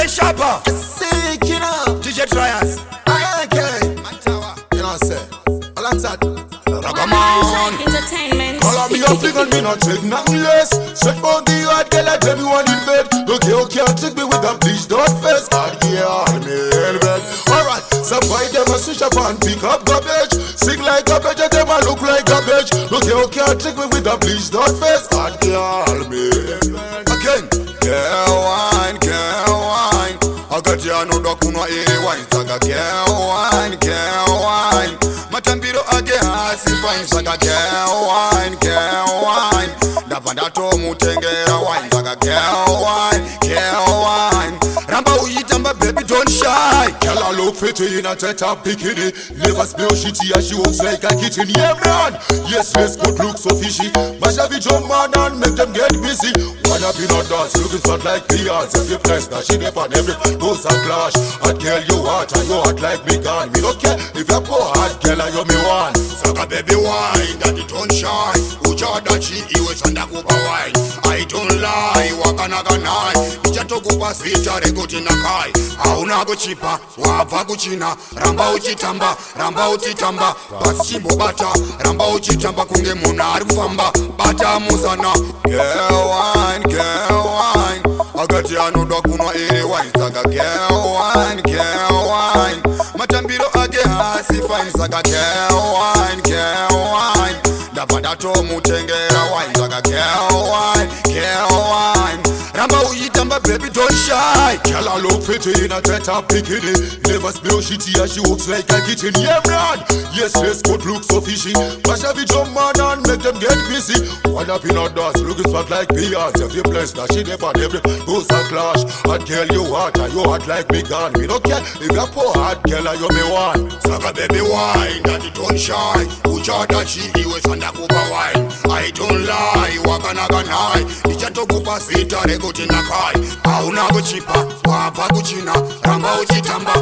Sharper. Sick, you know. DJ Trias. Nkay. You know what I'm saying? Alongside Raggaman. Entertainment. call me a fling and me not take nothing less. Straight for the hard girl, I tell me one in bed. Okay, trick me with a bleached out face. Hard girl, me in bed. Alright, so boy them a switch up and pick up garbage. Sing like garbage and them a look like garbage. Okay, trick me with a bleached out face. Hard girl, me in bed. Again. Girl wine, girl wine. Agati anoda kunwa wine. Saga girl wine, girl wine. Matambiro age hasi fine. Saga girl wine, girl wine. Davanda to mutengera wine. Saga girl wine, girl wine. Ramba uyitamba baby don't shy. Girl I look pretty in a tight-up bikini. Never spill shitty as she walks like a kitten. Yeah man, yes good look so fishy. Mash every jump man and make them get busy. Wanna be not dance, looking fat like peas. If you press that she dip on every goes a clash. Hot girl you hot and you hot like me gun. Me don't care if you're poor hot girl and you me one. Saga baby wine, daddy don't shy. Ucha dachi iwe sanda kupa wine. I don't lie, wakanaga nai. Ichato kupa sita rekoti na kai. Hauna kuchipa, wapa kuchina. Ramba uchitamba. Basi chimbo bata, ramba uchitamba kunge muna arifamba. Bata musana. Girl wine. Agati anoda kunwa wine. Saga girl wine. Matambiro age hasi fine. Saga girl wine. Davanda to mutengera wine. Saga girl wine. Ramba uyitamba baby don't shy. Girl I look pretty in a tight-up bikini. Never spill shitty as she walks like a kitten. Yeah man, yes good look so fishy. Mash every jump man and make them get busy. One up in a dance, looking fat like peas. If you bless that she dip on every goes a clash. Hot girl you hot and you hot like me gun. Me don't care if you're poor hot girl and you me one. Saga baby wine, daddy don't shy. Ucha dachi iwe sanda kupa wine. I don't lie, wakanaga nai. Ichato kupa sita rekoti na kai. Hauna kuchipa, wapa kuchina. Ramba uchitamba.